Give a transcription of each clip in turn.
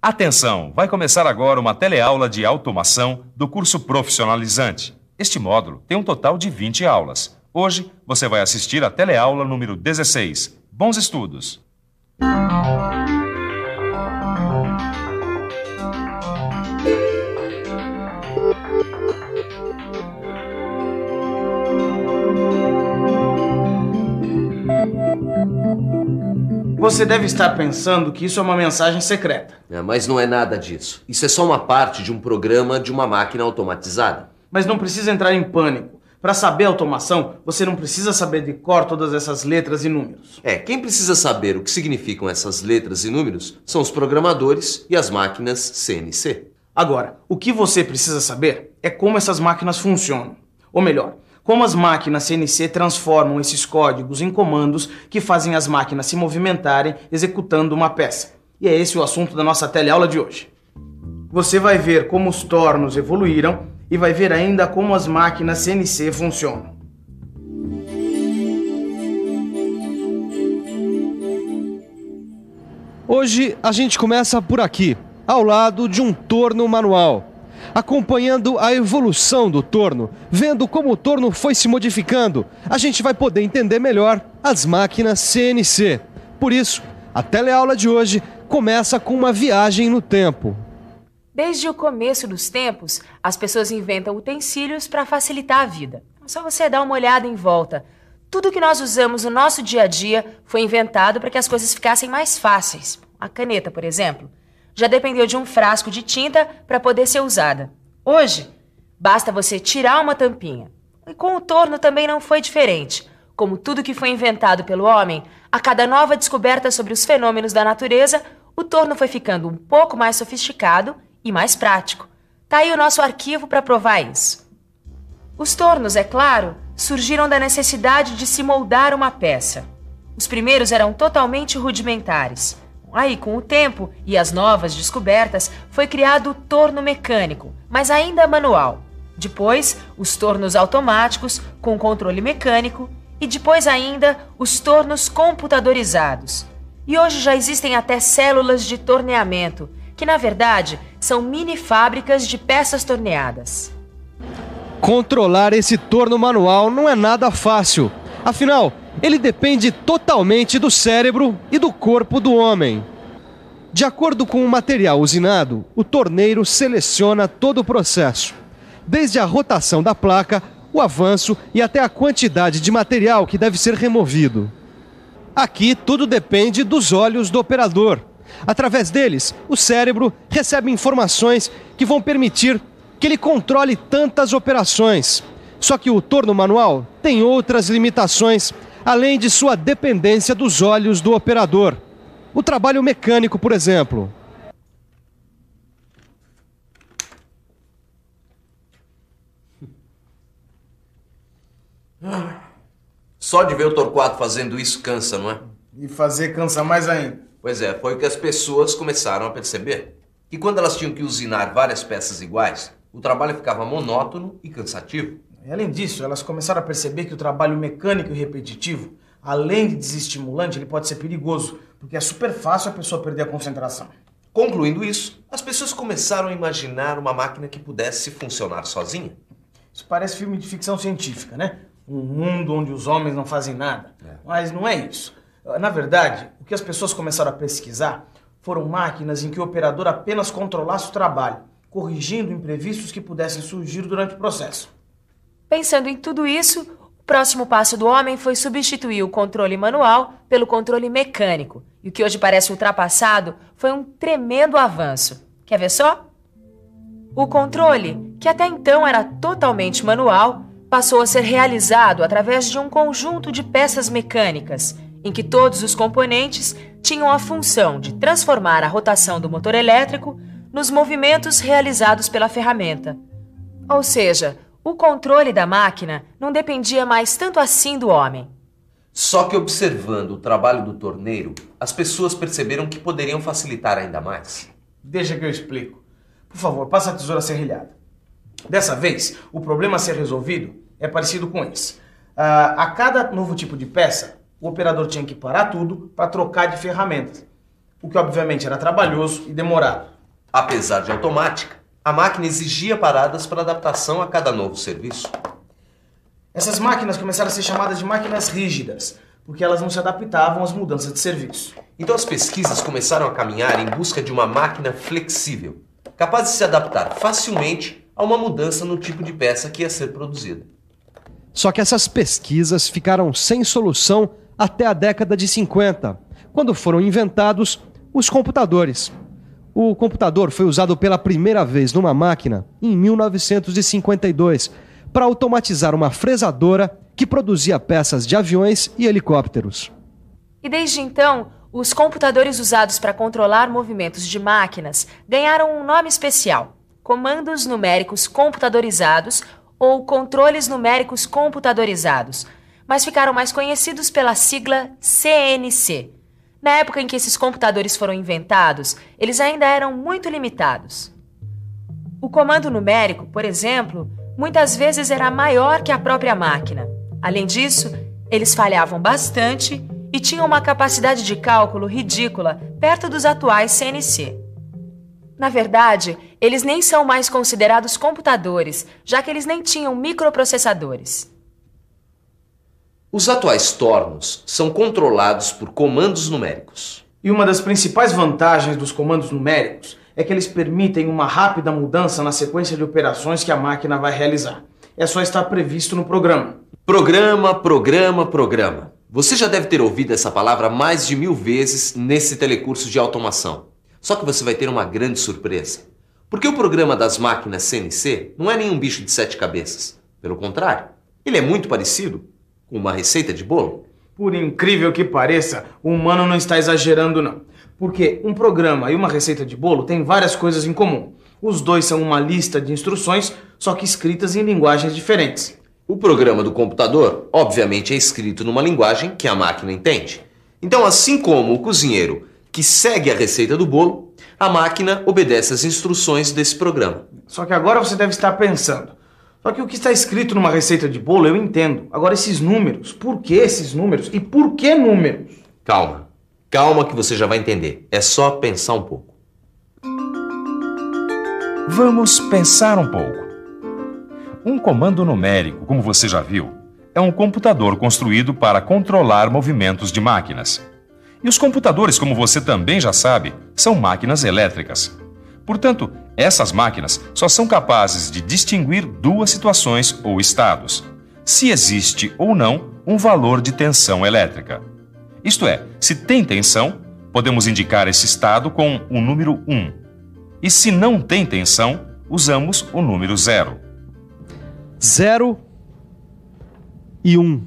Atenção, vai começar agora uma teleaula de automação do curso profissionalizante. Este módulo tem um total de 20 aulas. Hoje você vai assistir a teleaula número 16. Bons estudos! Você deve estar pensando que isso é uma mensagem secreta. Mas não é nada disso. Isso é só uma parte de um programa de uma máquina automatizada. Mas não precisa entrar em pânico. Para saber automação, você não precisa saber de cor todas essas letras e números. Quem precisa saber o que significam essas letras e números são os programadores e as máquinas CNC. Agora, o que você precisa saber é como essas máquinas funcionam. Ou melhor, como as máquinas CNC transformam esses códigos em comandos que fazem as máquinas se movimentarem executando uma peça. E é esse o assunto da nossa teleaula de hoje. Você vai ver como os tornos evoluíram e vai ver ainda como as máquinas CNC funcionam. Hoje a gente começa por aqui, ao lado de um torno manual. Acompanhando a evolução do torno, vendo como o torno foi se modificando, a gente vai poder entender melhor as máquinas CNC. Por isso, a teleaula de hoje começa com uma viagem no tempo. Desde o começo dos tempos, as pessoas inventam utensílios para facilitar a vida. É só você dar uma olhada em volta. Tudo que nós usamos no nosso dia a dia foi inventado para que as coisas ficassem mais fáceis. A caneta, por exemplo, já dependeu de um frasco de tinta para poder ser usada. Hoje, basta você tirar uma tampinha. E com o torno também não foi diferente. Como tudo que foi inventado pelo homem, a cada nova descoberta sobre os fenômenos da natureza, o torno foi ficando um pouco mais sofisticado e mais prático. Tá aí o nosso arquivo para provar isso. Os tornos, é claro, surgiram da necessidade de se moldar uma peça. Os primeiros eram totalmente rudimentares. Aí, com o tempo e as novas descobertas, foi criado o torno mecânico, mas ainda manual. Depois, os tornos automáticos, com controle mecânico, e depois ainda, os tornos computadorizados. E hoje já existem até células de torneamento, que na verdade são mini fábricas de peças torneadas. Controlar esse torno manual não é nada fácil. Afinal, ele depende totalmente do cérebro e do corpo do homem. De acordo com o material usinado, o torneiro seleciona todo o processo. Desde a rotação da placa, o avanço e até a quantidade de material que deve ser removido. Aqui tudo depende dos olhos do operador. Através deles, o cérebro recebe informações que vão permitir que ele controle tantas operações. Só que o torno manual tem outras limitações, além de sua dependência dos olhos do operador. O trabalho mecânico, por exemplo. Só de ver o Torquato fazendo isso cansa, não é? E fazer cansa mais ainda. Pois é, foi o que as pessoas começaram a perceber. Que quando elas tinham que usinar várias peças iguais, o trabalho ficava monótono e cansativo. E além disso, elas começaram a perceber que o trabalho mecânico e repetitivo, além de desestimulante, ele pode ser perigoso, porque é super fácil a pessoa perder a concentração. Concluindo isso, as pessoas começaram a imaginar uma máquina que pudesse funcionar sozinha. Isso parece filme de ficção científica, né? Um mundo onde os homens não fazem nada. Mas não é isso. Na verdade, o que as pessoas começaram a pesquisar foram máquinas em que o operador apenas controlasse o trabalho, corrigindo imprevistos que pudessem surgir durante o processo. Pensando em tudo isso, o próximo passo do homem foi substituir o controle manual pelo controle mecânico. E o que hoje parece ultrapassado foi um tremendo avanço. Quer ver só? O controle, que até então era totalmente manual, passou a ser realizado através de um conjunto de peças mecânicas, em que todos os componentes tinham a função de transformar a rotação do motor elétrico nos movimentos realizados pela ferramenta. Ou seja, o controle da máquina não dependia mais tanto assim do homem. Só que observando o trabalho do torneiro, as pessoas perceberam que poderiam facilitar ainda mais. Deixa que eu explico. Por favor, passa a tesoura serrilhada. Dessa vez, o problema a ser resolvido é parecido com esse. A cada novo tipo de peça, o operador tinha que parar tudo para trocar de ferramentas, o que obviamente era trabalhoso e demorado. Apesar de automática, a máquina exigia paradas para adaptação a cada novo serviço. Essas máquinas começaram a ser chamadas de máquinas rígidas, porque elas não se adaptavam às mudanças de serviço. Então as pesquisas começaram a caminhar em busca de uma máquina flexível, capaz de se adaptar facilmente a uma mudança no tipo de peça que ia ser produzida. Só que essas pesquisas ficaram sem solução até a década de 50, quando foram inventados os computadores. O computador foi usado pela primeira vez numa máquina em 1952 para automatizar uma fresadora que produzia peças de aviões e helicópteros. E desde então, os computadores usados para controlar movimentos de máquinas ganharam um nome especial: comandos numéricos computadorizados ou controles numéricos computadorizados, mas ficaram mais conhecidos pela sigla CNC. Na época em que esses computadores foram inventados, eles ainda eram muito limitados. O comando numérico, por exemplo, muitas vezes era maior que a própria máquina. Além disso, eles falhavam bastante e tinham uma capacidade de cálculo ridícula perto dos atuais CNC. Na verdade, eles nem são mais considerados computadores, já que eles nem tinham microprocessadores. Os atuais tornos são controlados por comandos numéricos. E uma das principais vantagens dos comandos numéricos é que eles permitem uma rápida mudança na sequência de operações que a máquina vai realizar. É só estar previsto no programa. Programa. Você já deve ter ouvido essa palavra mais de 1000 vezes nesse telecurso de automação. Só que você vai ter uma grande surpresa. Porque o programa das máquinas CNC não é nenhum bicho de 7 cabeças. Pelo contrário, ele é muito parecido com uma receita de bolo. Por incrível que pareça, o humano não está exagerando não. Porque um programa e uma receita de bolo têm várias coisas em comum. Os dois são uma lista de instruções, só que escritas em linguagens diferentes. O programa do computador, obviamente, é escrito numa linguagem que a máquina entende. Então, assim como o cozinheiro que segue a receita do bolo, a máquina obedece às instruções desse programa. Só que agora você deve estar pensando: só que o que está escrito numa receita de bolo eu entendo. Agora esses números, por que esses números e por que números? Calma que você já vai entender. É só pensar um pouco. Vamos pensar um pouco. Um comando numérico, como você já viu, é um computador construído para controlar movimentos de máquinas. E os computadores, como você também já sabe, são máquinas elétricas. Portanto, essas máquinas só são capazes de distinguir duas situações ou estados: se existe ou não um valor de tensão elétrica. Isto é, se tem tensão, podemos indicar esse estado com o número 1. E se não tem tensão, usamos o número 0. 0 e 1.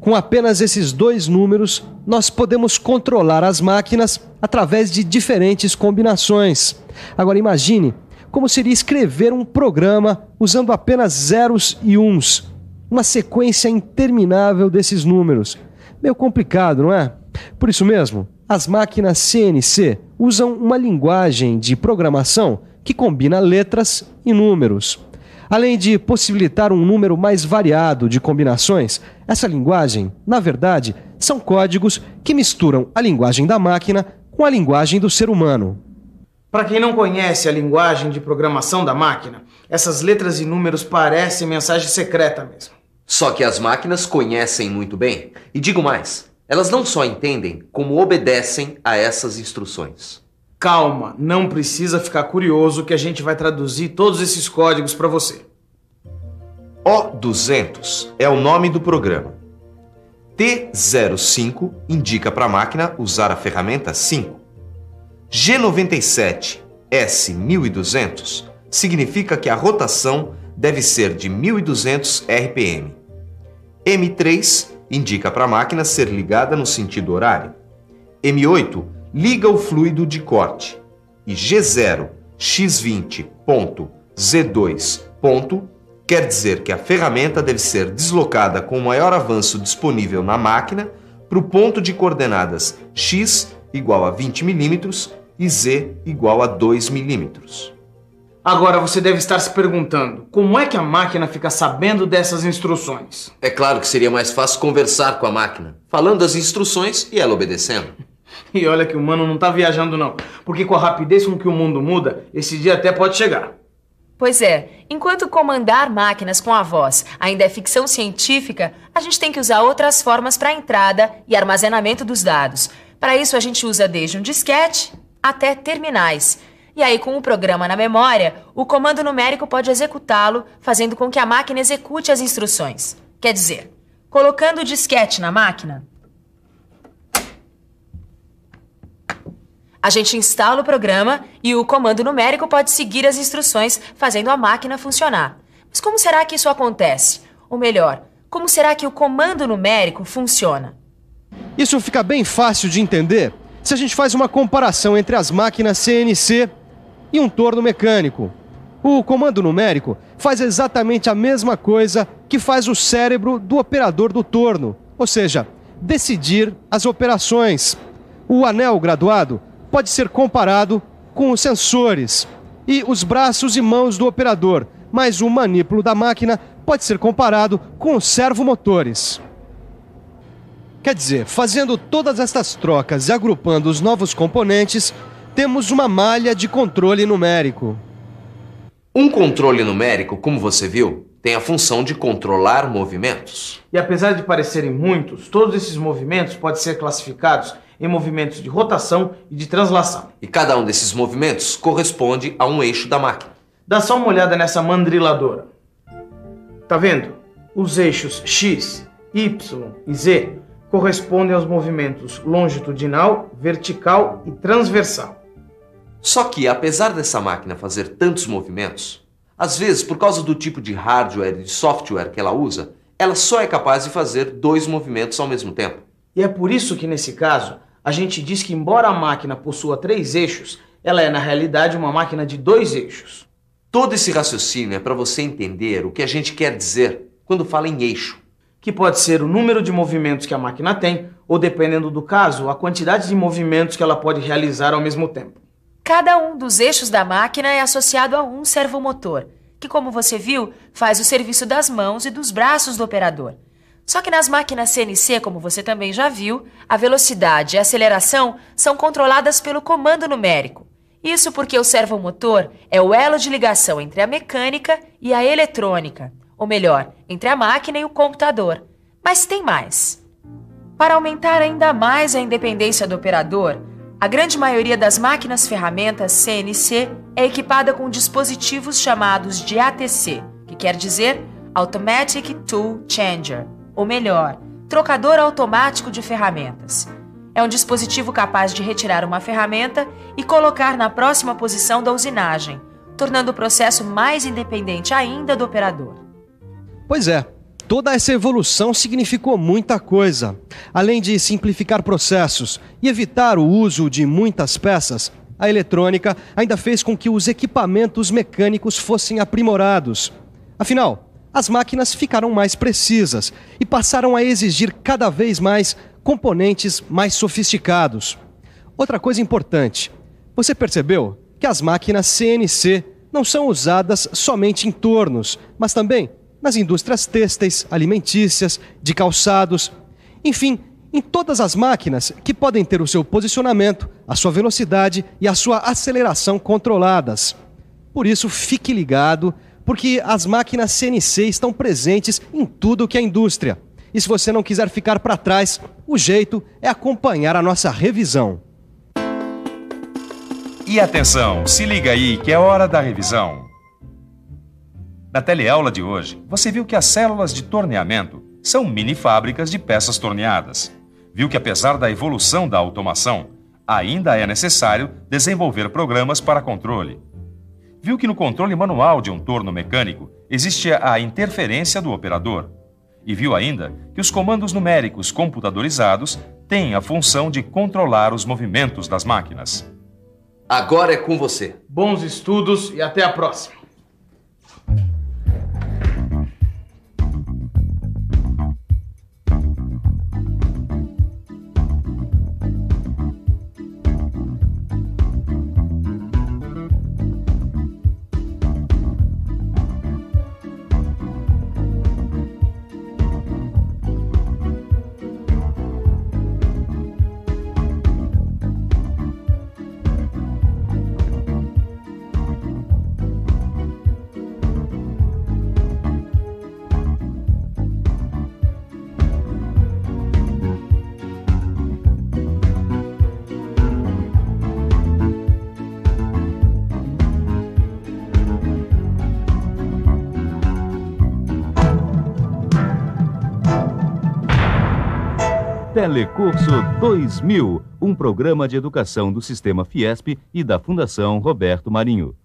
Com apenas esses dois números, nós podemos controlar as máquinas através de diferentes combinações. Agora imagine como seria escrever um programa usando apenas zeros e uns. Uma sequência interminável desses números. Meio complicado, não é? Por isso mesmo, as máquinas CNC usam uma linguagem de programação que combina letras e números. Além de possibilitar um número mais variado de combinações, essa linguagem, na verdade, são códigos que misturam a linguagem da máquina com a linguagem do ser humano. Para quem não conhece a linguagem de programação da máquina, essas letras e números parecem mensagem secreta mesmo. Só que as máquinas conhecem muito bem. E digo mais, elas não só entendem, como obedecem a essas instruções. Calma, não precisa ficar curioso que a gente vai traduzir todos esses códigos para você. O200 é o nome do programa. T05 indica para a máquina usar a ferramenta 5. G97 S1200 significa que a rotação deve ser de 1200 RPM. M3 indica para a máquina ser ligada no sentido horário. M8 liga o fluido de corte. E G0 X20.Z2 quer dizer que a ferramenta deve ser deslocada com o maior avanço disponível na máquina para o ponto de coordenadas X igual a 20 mm e Z igual a 2 mm. Agora você deve estar se perguntando, como é que a máquina fica sabendo dessas instruções? É claro que seria mais fácil conversar com a máquina, falando as instruções e ela obedecendo. E olha que o mano não tá viajando não, porque com a rapidez com que o mundo muda, esse dia até pode chegar. Pois é, enquanto comandar máquinas com a voz ainda é ficção científica, a gente tem que usar outras formas para entrada e armazenamento dos dados. Para isso a gente usa desde um disquete até terminais. E aí, com o programa na memória, o comando numérico pode executá-lo, fazendo com que a máquina execute as instruções. Quer dizer, colocando o disquete na máquina, a gente instala o programa e o comando numérico pode seguir as instruções, fazendo a máquina funcionar. Mas como será que isso acontece? Ou melhor, como será que o comando numérico funciona? Isso fica bem fácil de entender se a gente faz uma comparação entre as máquinas CNC e um torno mecânico. O comando numérico faz exatamente a mesma coisa que faz o cérebro do operador do torno, ou seja, decidir as operações. O anel graduado pode ser comparado com os sensores e os braços e mãos do operador, mas o manípulo da máquina pode ser comparado com os servomotores. Quer dizer, fazendo todas estas trocas e agrupando os novos componentes, temos uma malha de controle numérico. Um controle numérico, como você viu, tem a função de controlar movimentos. E apesar de parecerem muitos, todos esses movimentos podem ser classificados em movimentos de rotação e de translação. E cada um desses movimentos corresponde a um eixo da máquina. Dá só uma olhada nessa mandriladora. Tá vendo? Os eixos X, Y e Z correspondem aos movimentos longitudinal, vertical e transversal. Só que, apesar dessa máquina fazer tantos movimentos, às vezes, por causa do tipo de hardware e de software que ela usa, ela só é capaz de fazer 2 movimentos ao mesmo tempo. E é por isso que, nesse caso, a gente diz que, embora a máquina possua 3 eixos, ela é, na realidade, uma máquina de 2 eixos. Todo esse raciocínio é para você entender o que a gente quer dizer quando fala em eixo. Que pode ser o número de movimentos que a máquina tem, ou, dependendo do caso, a quantidade de movimentos que ela pode realizar ao mesmo tempo. Cada um dos eixos da máquina é associado a um servomotor, que, como você viu, faz o serviço das mãos e dos braços do operador. Só que nas máquinas CNC, como você também já viu, a velocidade e a aceleração são controladas pelo comando numérico. Isso porque o servomotor é o elo de ligação entre a mecânica e a eletrônica, ou melhor, entre a máquina e o computador. Mas tem mais. Para aumentar ainda mais a independência do operador, a grande maioria das máquinas-ferramentas CNC é equipada com dispositivos chamados de ATC, que quer dizer Automatic Tool Changer, ou melhor, trocador automático de ferramentas. É um dispositivo capaz de retirar uma ferramenta e colocar na próxima posição da usinagem, tornando o processo mais independente ainda do operador. Pois é, toda essa evolução significou muita coisa. Além de simplificar processos e evitar o uso de muitas peças, a eletrônica ainda fez com que os equipamentos mecânicos fossem aprimorados. Afinal, as máquinas ficaram mais precisas e passaram a exigir cada vez mais componentes mais sofisticados. Outra coisa importante, você percebeu que as máquinas CNC não são usadas somente em tornos, mas também nas indústrias têxteis, alimentícias, de calçados, enfim, em todas as máquinas que podem ter o seu posicionamento, a sua velocidade e a sua aceleração controladas. Por isso, fique ligado, porque as máquinas CNC estão presentes em tudo que é indústria. E se você não quiser ficar para trás, o jeito é acompanhar a nossa revisão. E atenção, se liga aí que é hora da revisão. Na teleaula de hoje, você viu que as células de torneamento são mini fábricas de peças torneadas. Viu que apesar da evolução da automação, ainda é necessário desenvolver programas para controle. Viu que no controle manual de um torno mecânico existe a interferência do operador. E viu ainda que os comandos numéricos computadorizados têm a função de controlar os movimentos das máquinas. Agora é com você. Bons estudos e até a próxima. Telecurso 2000, um programa de educação do Sistema Fiesp e da Fundação Roberto Marinho.